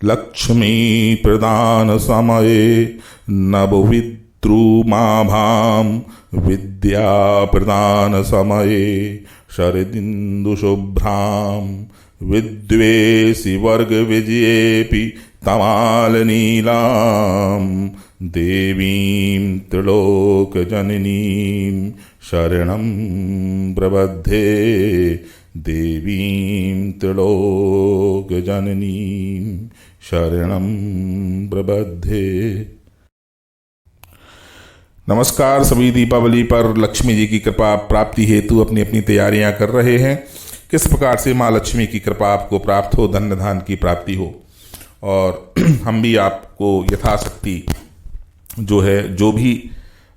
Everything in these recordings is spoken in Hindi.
लक्ष्मी प्रदान समये नभविद्रुमाभां विद्या प्रदान समये शरदिन्दुशुभ्रां विद्वेषि वर्ग विजयेऽपि तमालनीलां देवीं त्रिलोकजननीं शरणं प्रपद्ये देवीं त्रिलोकजननीं शरणं प्रपद्ये। नमस्कार। सभी दीपावली पर लक्ष्मी जी की कृपा प्राप्ति हेतु अपनी अपनी तैयारियां कर रहे हैं। किस प्रकार से माँ लक्ष्मी की कृपा आपको प्राप्त हो, धन्य धान की प्राप्ति हो, और हम भी आपको यथाशक्ति जो भी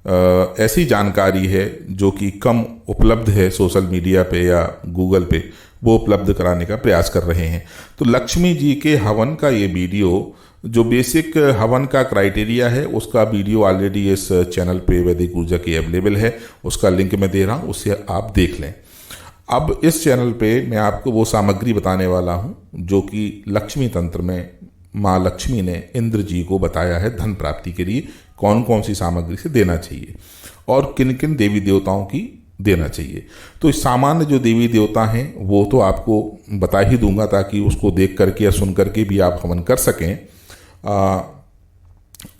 ऐसी जानकारी है जो कि कम उपलब्ध है सोशल मीडिया पे या गूगल पे, वो उपलब्ध कराने का प्रयास कर रहे हैं। तो लक्ष्मी जी के हवन का ये वीडियो, जो बेसिक हवन का क्राइटेरिया है, उसका वीडियो ऑलरेडी इस चैनल पे वैदिक ऊर्जा की अवेलेबल है। उसका लिंक मैं दे रहा हूँ, उससे आप देख लें। अब इस चैनल पे मैं आपको वो सामग्री बताने वाला हूँ जो कि लक्ष्मी तंत्र में माँ लक्ष्मी ने इंद्र जी को बताया है धन प्राप्ति के लिए कौन कौन सी सामग्री से देना चाहिए और किन किन देवी देवताओं की देना चाहिए। तो सामान्य जो देवी देवता हैं वो तो आपको बता ही दूंगा, ताकि उसको देख करके या सुन करके भी आप हवन कर सकें।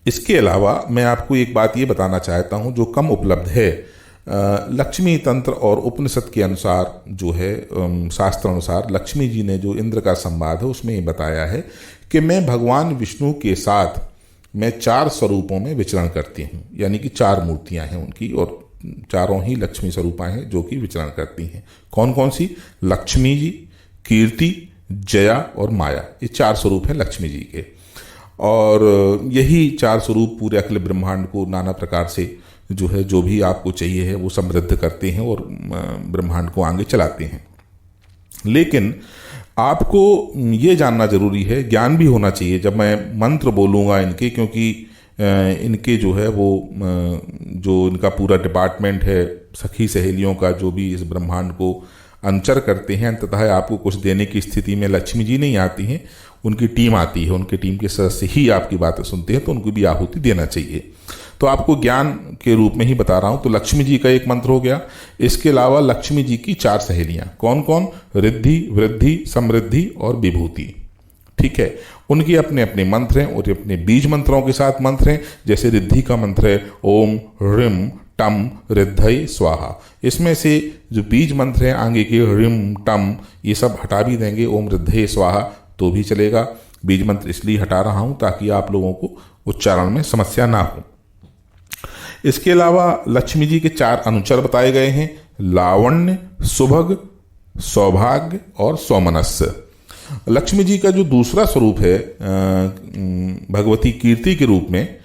इसके अलावा मैं आपको एक बात ये बताना चाहता हूँ जो कम उपलब्ध है। लक्ष्मी तंत्र और उपनिषद के अनुसार जो है, शास्त्र अनुसार लक्ष्मी जी ने जो इंद्र का संवाद है उसमें ये बताया है कि मैं भगवान विष्णु के साथ मैं 4 स्वरूपों में विचरण करती हूँ, यानी कि 4 मूर्तियाँ हैं उनकी, और चारों ही लक्ष्मी स्वरूपा हैं जो कि विचरण करती हैं। कौन कौन सी? लक्ष्मी जी, कीर्ति, जया और माया। ये 4 स्वरूप हैं लक्ष्मी जी के, और यही 4 स्वरूप पूरे अखिल ब्रह्मांड को नाना प्रकार से जो भी आपको चाहिए है वो समृद्ध करते हैं और ब्रह्मांड को आगे चलाते हैं। लेकिन आपको ये जानना जरूरी है, ज्ञान भी होना चाहिए जब मैं मंत्र बोलूँगा इनके, क्योंकि इनके जो है वो जो इनका पूरा डिपार्टमेंट है सखी सहेलियों का, जो भी इस ब्रह्मांड को अंचर करते हैं, अंततः आपको कुछ देने की स्थिति में लक्ष्मी जी नहीं आती हैं, उनकी टीम आती है। उनके टीम के सदस्य ही आपकी बातें सुनते हैं, तो उनको भी आहुति देना चाहिए। तो आपको ज्ञान के रूप में ही बता रहा हूँ। तो लक्ष्मी जी का एक मंत्र हो गया। इसके अलावा लक्ष्मी जी की 4 सहेलियाँ कौन कौन? रिद्धि, वृद्धि, समृद्धि और विभूति। ठीक है, उनके अपने अपने मंत्र हैं और अपने बीज मंत्रों के साथ मंत्र हैं। जैसे रिद्धि का मंत्र है ओम ह्रीम टम रिद्धय स्वाहा। इसमें से जो बीज मंत्र हैं आगे के ह्रीम टम, ये सब हटा भी देंगे, ओम रिद्धय स्वाहा तो भी चलेगा। बीज मंत्र इसलिए हटा रहा हूँ ताकि आप लोगों को उच्चारण में समस्या ना हो। इसके अलावा लक्ष्मी जी के 4 अनुचर बताए गए हैं: लावण्य, सुभग, सौभाग्य और सौमनस्य। लक्ष्मी जी का जो दूसरा स्वरूप है भगवती कीर्ति के रूप में,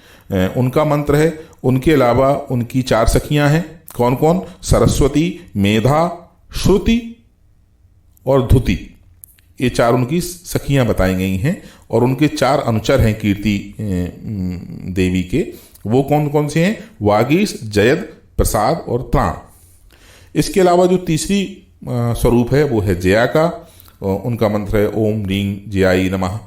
उनका मंत्र है, उनके अलावा उनकी 4 सखियां हैं। कौन कौन? सरस्वती, मेधा, श्रुति और धुति। ये 4 उनकी सखियां बताई गई हैं, और उनके 4 अनुचर हैं कीर्ति देवी के। वो कौन कौन से हैं? वागीश, जयद, प्रसाद और त्राण। इसके अलावा जो तीसरी स्वरूप है वो है जया का। उनका मंत्र है ओम रीं जयाई नमः।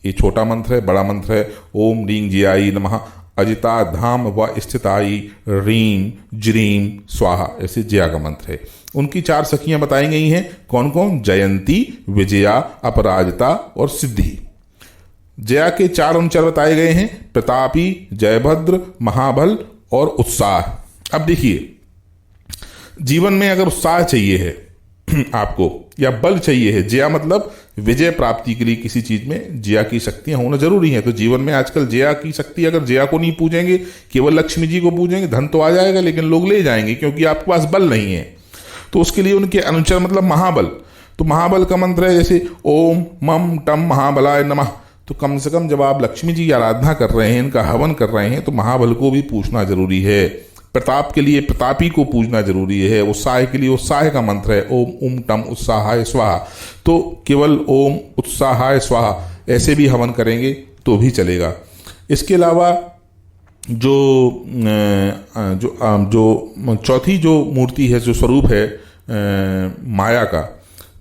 ये छोटा मंत्र है। बड़ा मंत्र है ओम रीं जयाई नमः अजिता धाम व स्थिताई रीं ज्रीं स्वाहा। ऐसे जया का मंत्र है। उनकी 4 सखियां बताई गई हैं। कौन कौन? जयंती, विजया, अपराजिता और सिद्धि। जया के 4 अनुचर बताए गए हैं: प्रतापी, जयभद्र, महाबल और उत्साह। अब देखिए, जीवन में अगर उत्साह चाहिए है आपको या बल चाहिए है, जया मतलब विजय प्राप्ति के लिए किसी चीज में जया की शक्तियां होना जरूरी है। तो जीवन में आजकल जया की शक्ति, अगर जया को नहीं पूजेंगे, केवल लक्ष्मी जी को पूजेंगे, धन तो आ जाएगा लेकिन लोग ले जाएंगे क्योंकि आपके पास बल नहीं है। तो उसके लिए उनके अनुचर मतलब महाबल। तो महाबल का मंत्र है जैसे ओम मम टम महाबलाय नमः। तो कम से कम जब आप लक्ष्मी जी की आराधना कर रहे हैं, इनका हवन कर रहे हैं, तो महाबल को भी पूछना जरूरी है। प्रताप के लिए प्रतापी को पूजना जरूरी है। उत्साह के लिए उत्साह का मंत्र है ओम उम टम उत्साहाय स्वाहा। तो केवल ओम उत्साहाय स्वाहा ऐसे भी हवन करेंगे तो भी चलेगा। इसके अलावा जो चौथी जो मूर्ति है, जो स्वरूप है माया का,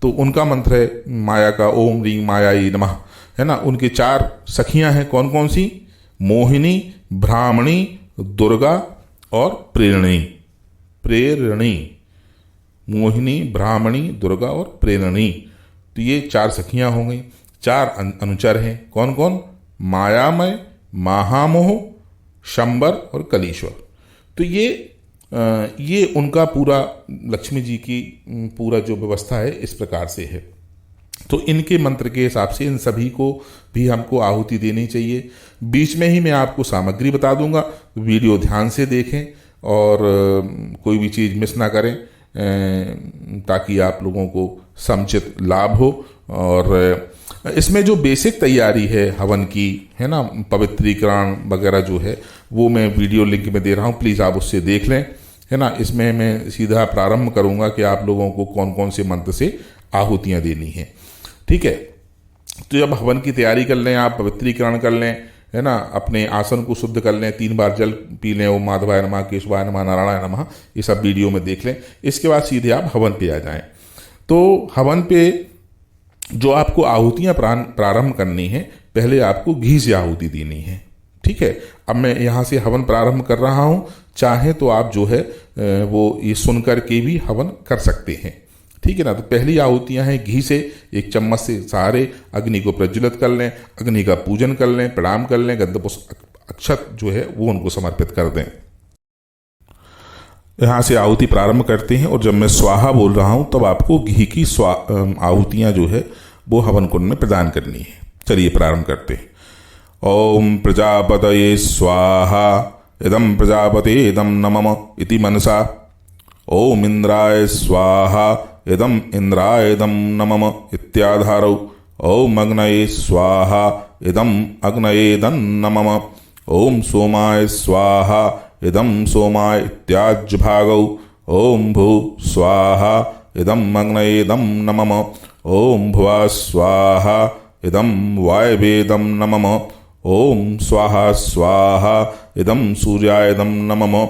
तो उनका मंत्र है माया का ओम रीं मायाई नमः। है ना। उनके 4 सखियां हैं, कौन कौन सी? मोहिनी, ब्राह्मणी, दुर्गा और प्रेरणी। प्रेरणी, मोहिनी, ब्राह्मणी, दुर्गा और प्रेरणी। तो ये 4 सखियां हो गई। 4 अनुचर हैं, कौन कौन? मायामय, महामोह, शंबर और कलीश्वर। तो ये उनका पूरा लक्ष्मी जी की पूरा जो व्यवस्था है इस प्रकार से है। तो इनके मंत्र के हिसाब से इन सभी को भी हमको आहुति देनी चाहिए। बीच में ही मैं आपको सामग्री बता दूंगा, वीडियो ध्यान से देखें और कोई भी चीज़ मिस ना करें, ताकि आप लोगों को समुचित लाभ हो। और इसमें जो बेसिक तैयारी है हवन की, है ना, पवित्रीकरण वगैरह जो है वो मैं वीडियो लिंक में दे रहा हूँ, प्लीज़ आप उससे देख लें, है ना। इसमें मैं सीधा प्रारंभ करूँगा कि आप लोगों को कौन कौन से मंत्र से आहुतियाँ देनी हैं, ठीक है। तो जब हवन की तैयारी कर लें, आप पवित्रीकरण कर लें, है ना, अपने आसन को शुद्ध कर लें, 3 बार जल पी लें, ओम माधवाय नमः, केशवाय नमः, नारायणाय नमः, ये सब वीडियो में देख लें। इसके बाद सीधे आप हवन पे आ जाएं। तो हवन पे जो आपको आहुतियाँ प्रारंभ करनी है, पहले आपको घी से आहुति देनी है, ठीक है। अब मैं यहाँ से हवन प्रारंभ कर रहा हूँ, चाहे तो आप जो है वो ये सुनकर के भी हवन कर सकते हैं, ठीक है ना। तो पहली आहुतियाँ हैं घी से, 1 चम्मच से सारे अग्नि को प्रज्वलित कर लें, अग्नि का पूजन कर लें, प्रणाम कर लें, गंधपुष्प अक्षत जो है वो उनको समर्पित कर दें। यहाँ से आहुति प्रारंभ करते हैं और जब मैं स्वाहा बोल रहा हूँ तब आपको घी की आहुतियाँ जो है वो हवन कुंड में प्रदान करनी है। चलिए प्रारंभ करते हैं। ओम प्रजापतये स्वाहा, इदं प्रजापते इदं नमः इति मनसा। ओम इंद्राय स्वाहा, इदं इंद्राय इदं नमः इत्याधारौ। ओम अग्नये स्वाहा, इदं अग्नये इदं नमः। ओम सोमाय स्वाहा, इदं सोमाय इत्याज्भागौ। ओम भू स्वाहा, इदं अग्नये इदं नमः। ओम भुवा स्वाहा, इदं वायवे इदं नमः। ओम स्वाहा स्वाहा, इदं सूर्याय इदं नमः।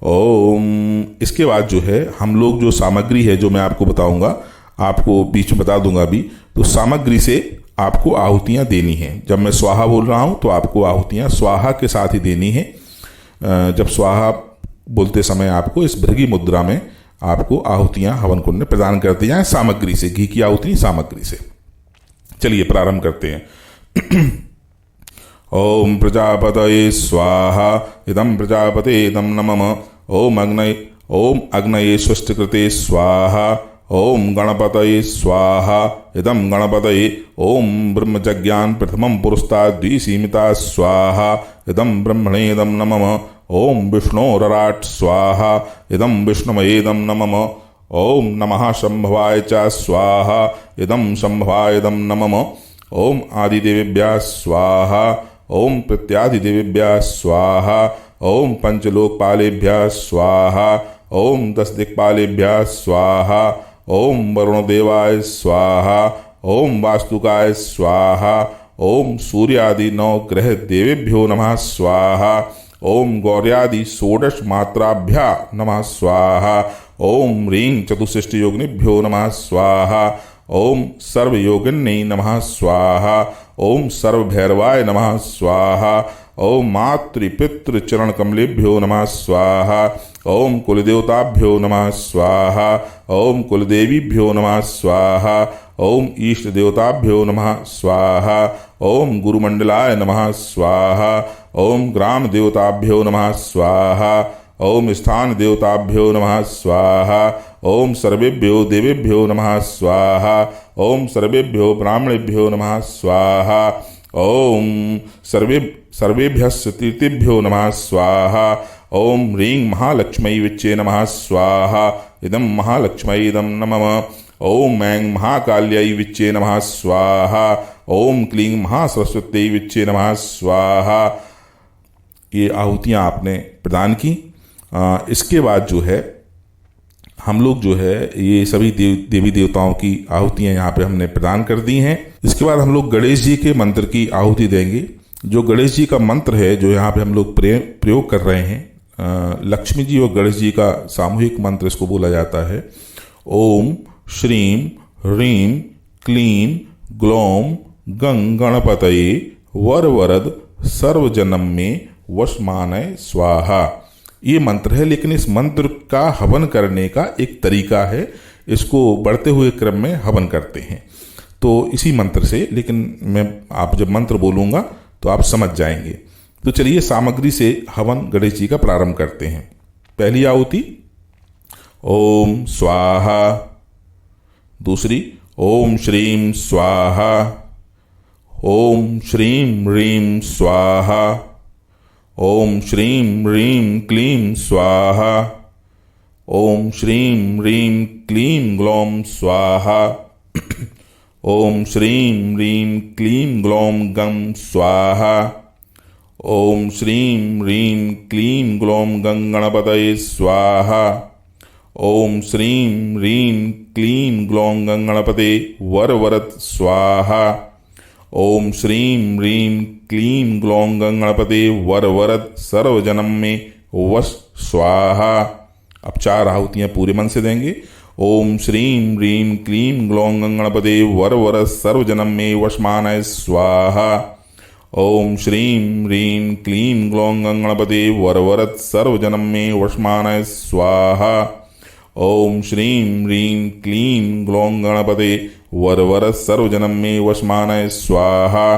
ओम। इसके बाद जो है हम लोग जो सामग्री है जो मैं आपको बताऊंगा, आपको बीच में बता दूंगा अभी, तो सामग्री से आपको आहुतियाँ देनी हैं। जब मैं स्वाहा बोल रहा हूँ तो आपको आहुतियाँ स्वाहा के साथ ही देनी है। जब स्वाहा बोलते समय आपको इस भृगि मुद्रा में आपको आहुतियाँ हवन कुंड में प्रदान कर दी जाएं, सामग्री से, घी की आहुति सामग्री से। चलिए प्रारंभ करते हैं। ओम प्रजापतये स्वाहा, इदं प्रजापते इदं नमः। ओम अग्नये स्वस्तिकृते स्वाहा। ओम गणपतये स्वाहा, इदं गणपतये। ओम ब्रह्मजज्ञान प्रथमं पुरस्तात् द्विसीमिता स्वाहा, इदं ब्रह्मणे इदं नमः। ओम विष्णोरराट स्वाहा, इदं विष्णुमये इदं नमः। ओम नमः शंभवाय च स्वाहा, इदं शंभवाय इदं नमः। ओम आदिदेवेभ्यः स्वाहा। ओम प्रत्यादिदेवेभ्यः स्वाहा। ओम पंचलोकपालेभ्यः स्वाहा। ओम 10 दिक्पालेभ्यः स्वाहा। ओम वरुणदेवाय स्वाहा। ओम वास्तुकाय स्वाहा। ओम सूर्यादि 9 ग्रह देवेभ्यो नमः स्वाहा। ओम गौर्यादि 16 मात्राभ्या नमः स्वाहा। ओम ह्रीं चतुष्षष्टियोगिनीभ्यो नमः स्वाहा। ओम सर्वयोगिन्यै नमः स्वाहा। ओम सर्वभैरवाय नमः स्वाहा। ओम मातृपितृचरणकमलेभ्यो नमः स्वाहा। ओम कुलदेवताभ्यो नमः स्वाहा। ओम कुलदेवीभ्यो नमः स्वाहा। ओम इष्टदेवताभ्यो नमः स्वाहा। ओम गुरुमंडलाय नमः स्वाहा। ओम ग्राम देवताभ्यो नमः स्वाहा। ओम स्थान देवताभ्यो नमः स्वाहा। ओम सर्वेभ्यो देवेभ्यो नमः स्वाहा। ओम सर्वेभ्यो ब्राह्मणेभ्यो नमः स्वाहा। ओम सर्वेभ्यः तीर्थेभ्यो नमः स्वाहा। ओम ह्रीं महालक्ष्मी विच्चे नमः स्वाहा। इदं महालक्ष्मी इदं नमः। ओम ऐं महाकाल्यै विच्चे नमः स्वाहा। ओम क्लीं महासरस्वत्यै विच्चे नमः स्वाहा। ये आहुतियाँ आपने प्रदान की। इसके बाद जो है हम लोग जो है ये सभी देवी देवताओं की आहुतियाँ यहाँ पे हमने प्रदान कर दी हैं। इसके बाद हम लोग गणेश जी के मंत्र की आहुति देंगे। जो गणेश जी का मंत्र है जो यहाँ पे हम लोग प्रयोग कर रहे हैं, लक्ष्मी जी और गणेश जी का सामूहिक मंत्र इसको बोला जाता है। ओम श्रीं ह्रीं क्लीं ग्लौं गं गणपतये वर वरद सर्व जन्म में वशमानय स्वाहा। ये मंत्र है, लेकिन इस मंत्र का हवन करने का एक तरीका है। इसको बढ़ते हुए क्रम में हवन करते हैं, तो इसी मंत्र से, लेकिन मैं आप जब मंत्र बोलूँगा तो आप समझ जाएंगे। तो चलिए सामग्री से हवन गणेश जी का प्रारंभ करते हैं। पहली आहुति ओम स्वाहा, दूसरी ओम श्रीम स्वाहा, ओम श्रीम ह्रीम स्वाहा, ओम श्रीं ह्रीं क्लीं स्वाहा, ओम श्रीं ह्रीं क्लीं ग्लौं स्वाहा, ओम श्रीं ह्रीं क्लीं ग्लौं गं स्वाहा, ओम श्रीं ह्रीं क्लीं ग्लौं गं गणपतये स्वाहा, ओम श्रीं ह्रीं क्लीं ग्लौं गं गणपते वरवरद स्वाहा, ओम श्रीं ह्रीं क्लीं ग्लौं गं गणपते वरवरद सर्वजन्म में वश स्वाहा। अब 4 आहुतियाँ पूरे मन से देंगे। ओम श्रीं ह्रीं क्लीं ग्लौं गं गणपते वरवरद सर्वजन्म में वशमानय स्वाहा। ओम श्रीं ह्रीं क्लीं ग्लौं गं गणपते वरवरद सर्वजन्म में वशमानय स्वाहा। ओम श्रीं ह्रीं क्लीं ग्लौं गणपते वरवरद सर्वजन्म में वशमानय स्वाहा।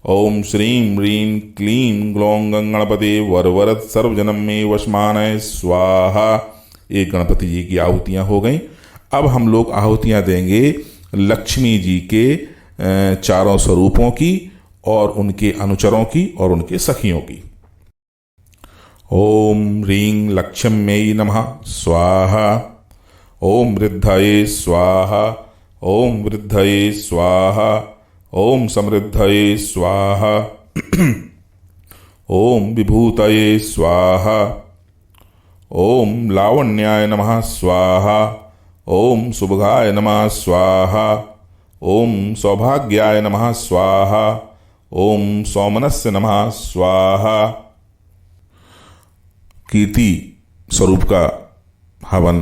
ओम श्रीं ह्रीं क्लीं ग्लौं गं गणपते वरवरद सर्वजन्म में वशमानय स्वाहा। ये गणपति जी की आहुतियाँ हो गईं। अब हम लोग आहुतियाँ देंगे लक्ष्मी जी के 4 स्वरूपों की और उनके अनुचरों की और उनके सखियों की। ओम ह्रीं लक्ष्म्यै नमः स्वाहा। ओम वृद्धये स्वाहा। ओम वृद्धये स्वाहा। ओम समृद्धये स्वाहा। ओम विभूतये स्वाहा। ओम लावण्याय नमः स्वाहा। ओम सुभगाय नमः स्वाहा। ओम सौभाग्याय नमः स्वाहा। ओम सौमनस्य नमः स्वाहा। कीर्ति स्वरूप का हवन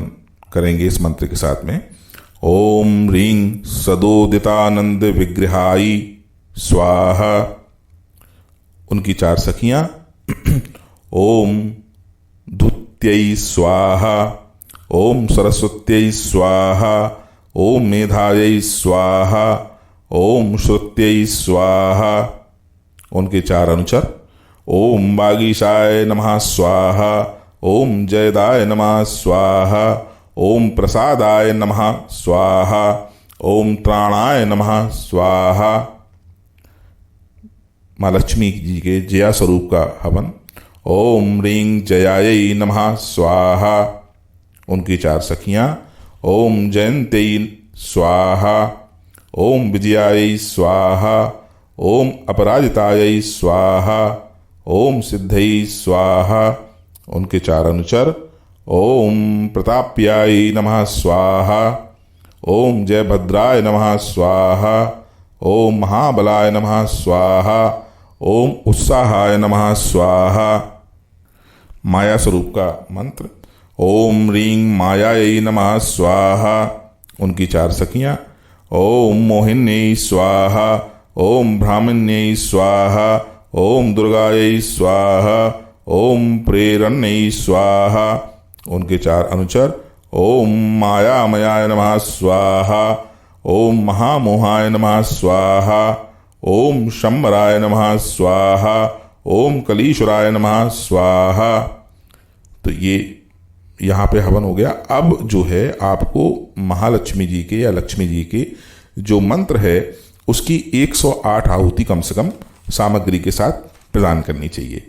करेंगे इस मंत्र के साथ में। ओम ह्रीं सदोदितानंद विग्रहाई स्वाहा। उनकी 4 सखियां। ओम धुत्यै स्वाहा। ओम सरस्वत्यै स्वाहा। ओम मेधायै स्वाहा। ओम श्रुत्यै स्वाहा। उनके 4 अनुचर। ओम वागीशाय नमः स्वाहा। ओम जयदाय नमः स्वाहा। ओम प्रसादाय नमः स्वाहा। ओम त्राणाय नमः स्वाहा। माँ लक्ष्मी जी के जया स्वरूप का हवन। ओम ह्रीं जयायै नमः स्वाहा। उनकी 4 सखियां। ओम जयंत्यै स्वाहा। ओम विजयायै स्वाहा। ओम अपराजितायै स्वाहा। ओम सिद्धयै स्वाहा। उनके 4 अनुचर। ओम प्रताप्याय नमः स्वाहा। ओम जयभद्राय नमः स्वाहा। ओम महाबलाय नमः स्वाहा। ओम उत्साहाय नमः स्वाहा। माया स्वरूप का मंत्र। ओम ह्रीं मायायै नमः स्वाहा। उनकी 4 सखियां। ओम मोहिन्यै स्वाहा। ओम ब्राह्मण्यै स्वाहा। ओम दुर्गायै स्वाहा। ओम प्रेरण्यै स्वाहा। उनके 4 अनुचर। ओम मायामयाय नमः स्वाहा। ओम महामोहाय नमः स्वाहा। ओम शंबराय नमः स्वाहा। ओम कलीश्वराय नमः स्वाहा। तो ये यहाँ पे हवन हो गया। अब जो है आपको महालक्ष्मी जी के या लक्ष्मी जी के जो मंत्र है उसकी 108 आहुति कम से कम सामग्री के साथ प्रदान करनी चाहिए।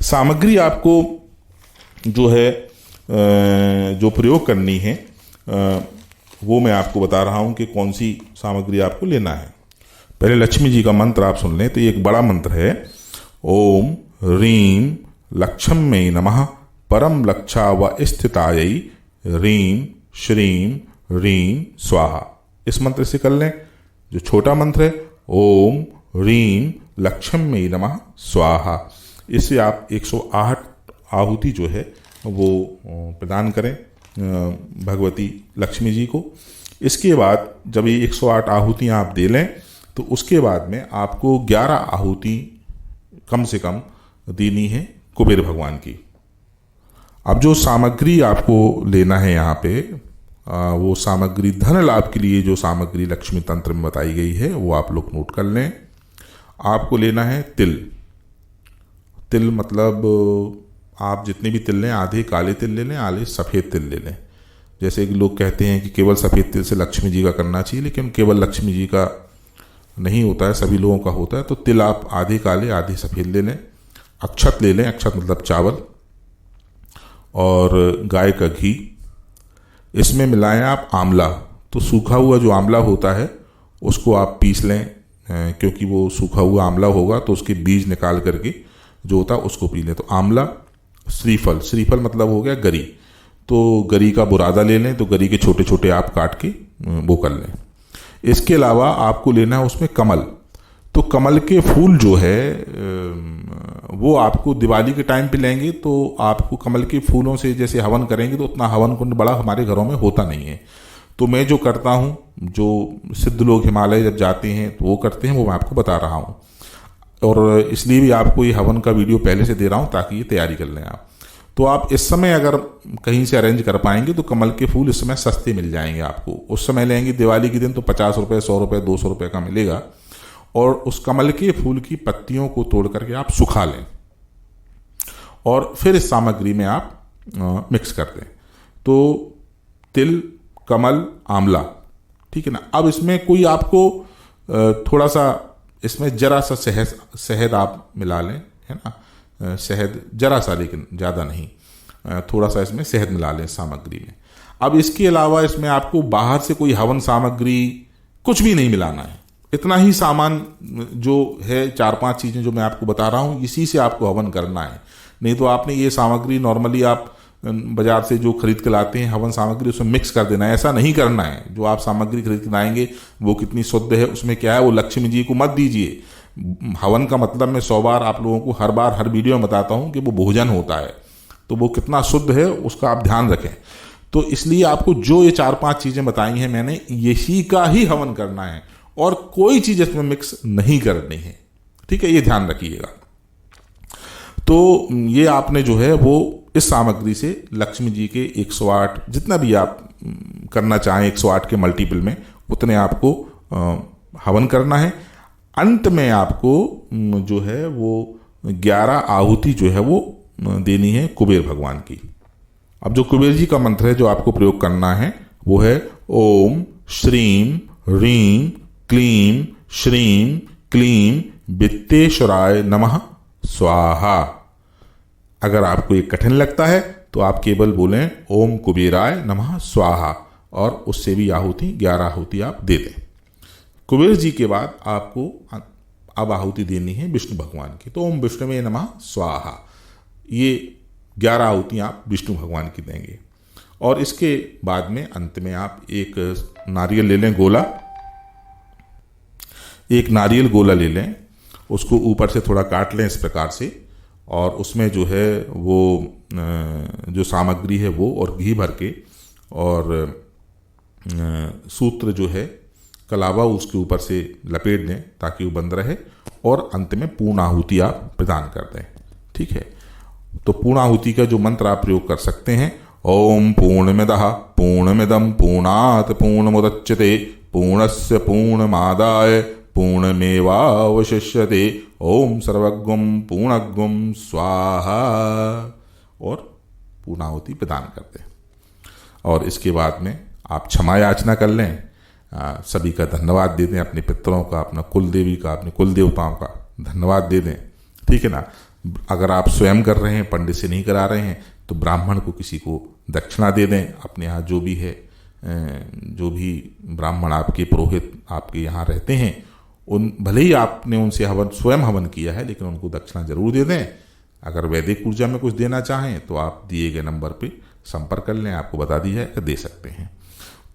सामग्री आपको जो है जो प्रयोग करनी है वो मैं आपको बता रहा हूँ कि कौन सी सामग्री आपको लेना है। पहले लक्ष्मी जी का मंत्र आप सुन लें। तो ये एक बड़ा मंत्र है। ओम ह्रीं लक्ष्म्यै नमः परम लक्षाव स्थितायै ह्रीं श्रीं ह्रीं स्वाहा। इस मंत्र से कर लें। जो छोटा मंत्र है ओम ह्रीं लक्ष्म्यै नमः स्वाहा, इससे आप 108 आहुति जो है वो प्रदान करें भगवती लक्ष्मी जी को। इसके बाद जब ये 108 आहुतियाँ आप दे लें तो उसके बाद में आपको 11 आहुति कम से कम देनी है कुबेर भगवान की। अब जो सामग्री आपको लेना है यहाँ पे, वो सामग्री धन लाभ के लिए जो सामग्री लक्ष्मी तंत्र में बताई गई है वो आप लोग नोट कर लें। आपको लेना है तिल। तिल मतलब आप जितने भी तिल लें, आधे काले तिल ले लें, आधे सफ़ेद तिल ले लें। जैसे कि लोग कहते हैं कि केवल सफ़ेद तिल से लक्ष्मी जी का करना चाहिए, लेकिन केवल लक्ष्मी जी का नहीं होता है, सभी लोगों का होता है। तो तिल आप आधे काले आधे सफ़ेद ले लें। अक्षत ले लें, अक्षत मतलब चावल, और गाय का घी। इसमें मिलाएं आप आंवला। तो सूखा हुआ जो आंवला होता है उसको आप पीस लें, क्योंकि वो सूखा हुआ आंवला होगा तो उसके बीज निकाल करके जो होता है उसको पी लें। तो आंवला, श्रीफल, श्रीफल मतलब हो गया गरी, तो गरी का बुरादा ले लें। तो गरी के छोटे छोटे आप काट के वो कर लें। इसके अलावा आपको लेना है उसमें कमल। तो कमल के फूल जो है वो आपको दिवाली के टाइम पे लेंगे, तो आपको कमल के फूलों से जैसे हवन करेंगे तो उतना हवन कुंड बड़ा हमारे घरों में होता नहीं है। तो मैं जो करता हूँ, जो सिद्ध लोग हिमालय जब जाते हैं तो वो करते हैं, वो मैं आपको बता रहा हूँ। और इसलिए भी आपको ये हवन का वीडियो पहले से दे रहा हूँ ताकि ये तैयारी कर लें आप। तो आप इस समय अगर कहीं से अरेंज कर पाएंगे तो कमल के फूल इस समय सस्ते मिल जाएंगे आपको। उस समय लेंगे दिवाली के दिन तो 50 रुपये, 100 रुपये, 200 रुपये का मिलेगा। और उस कमल के फूल की पत्तियों को तोड़ करके आप सुखा लें और फिर इस सामग्री में आप मिक्स कर दें। तो तिल, कमल, आंवला, ठीक है ना। अब इसमें कोई आपको थोड़ा सा इसमें जरा सा शहद आप मिला लें, है ना। शहद जरा सा, लेकिन ज़्यादा नहीं, थोड़ा सा इसमें शहद मिला लें सामग्री में। अब इसके अलावा इसमें आपको बाहर से कोई हवन सामग्री कुछ भी नहीं मिलाना है। इतना ही सामान जो है, 4-5 चीज़ें जो मैं आपको बता रहा हूँ, इसी से आपको हवन करना है। नहीं तो आपने ये सामग्री नॉर्मली आप बाजार से जो खरीद के लाते हैं हवन सामग्री, उसमें मिक्स कर देना है। ऐसा नहीं करना है। जो आप सामग्री खरीद के लाएंगे वो कितनी शुद्ध है, उसमें क्या है, वो लक्ष्मी जी को मत दीजिए। हवन का मतलब मैं 100 बार आप लोगों को हर बार हर वीडियो में बताता हूँ कि वो भोजन होता है, तो वो कितना शुद्ध है उसका आप ध्यान रखें। तो इसलिए आपको जो ये 4-5 चीज़ें बताई हैं मैंने, यही का ही हवन करना है और कोई चीज़ इसमें मिक्स नहीं करनी है, ठीक है। ये ध्यान रखिएगा। तो ये आपने जो है वो इस सामग्री से लक्ष्मी जी के 108 जितना भी आप करना चाहें, 108 के मल्टीपल में उतने आपको हवन करना है। अंत में आपको जो है वो 11 आहुति जो है वो देनी है कुबेर भगवान की। अब जो कुबेर जी का मंत्र है जो आपको प्रयोग करना है वो है ओम श्रीम ह्रीम क्लीम श्रीम क्लीम वित्तेश्वराय नमः स्वाहा। अगर आपको ये कठिन लगता है तो आप केवल बोलें ओम कुबेराय नमः स्वाहा, और उससे भी आहुति 11 आहुति आप दे दें। कुबेर जी के बाद आपको अब आहुति देनी है विष्णु भगवान की। तो ओम विष्णुवे नमः स्वाहा, ये 11 आहुतियाँ आप विष्णु भगवान की देंगे। और इसके बाद में अंत में आप एक नारियल ले लें, गोला, एक नारियल गोला ले लें, उसको ऊपर से थोड़ा काट लें इस प्रकार से, और उसमें जो है वो जो सामग्री है वो और घी भर के, और सूत्र जो है कलावा उसके ऊपर से लपेट दें ताकि वो बंद रहे, और अंत में पूर्ण आहुति आप प्रदान कर दें, ठीक है। तो पूर्ण आहुति का जो मंत्र आप प्रयोग कर सकते हैं, ओम पूर्णमिदः पूर्णमिदं पूर्णात् पूर्णमुदच्यते पूर्णस्य पूर्णमादाय पूर्णमेवावशिष्यते ओम सर्वज्ञं पूर्णज्ञं स्वाहा, और पूर्णाहुति प्रदान कर दें। और इसके बाद में आप क्षमा याचना कर लें, सभी का धन्यवाद दे दें, अपने पितरों का, अपना कुल देवी का, अपने कुल देवताओं का धन्यवाद दे दें, ठीक है ना। अगर आप स्वयं कर रहे हैं, पंडित से नहीं करा रहे हैं, तो ब्राह्मण को किसी को दक्षिणा दे दें। अपने यहाँ जो भी है, जो भी ब्राह्मण आपके पुरोहित आपके यहाँ रहते हैं, उन भले ही आपने उनसे स्वयं हवन किया है, लेकिन उनको दक्षिणा जरूर दे दें। अगर वैदिक ऊर्जा में कुछ देना चाहें तो आप दिए गए नंबर पे संपर्क कर लें, आपको बता दी जाए, दे सकते हैं।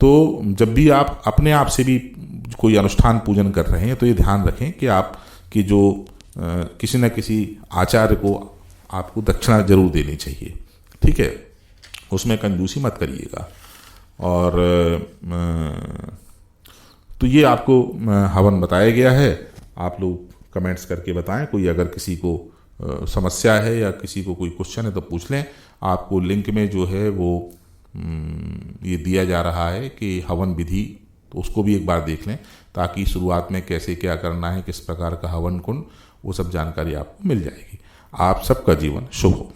तो जब भी आप अपने आप से भी कोई अनुष्ठान पूजन कर रहे हैं तो ये ध्यान रखें कि आप कि जो किसी न किसी आचार्य को आपको दक्षिणा जरूर देनी चाहिए, ठीक है। उसमें कंजूसी मत करिएगा। और तो ये आपको हवन बताया गया है। आप लोग कमेंट्स करके बताएं, कोई अगर किसी को समस्या है या किसी को कोई क्वेश्चन है तो पूछ लें। आपको लिंक में जो है वो ये दिया जा रहा है कि हवन विधि, तो उसको भी एक बार देख लें, ताकि शुरुआत में कैसे क्या करना है, किस प्रकार का हवन कुंड, वो सब जानकारी आपको मिल जाएगी। आप सबका जीवन शुभ हो।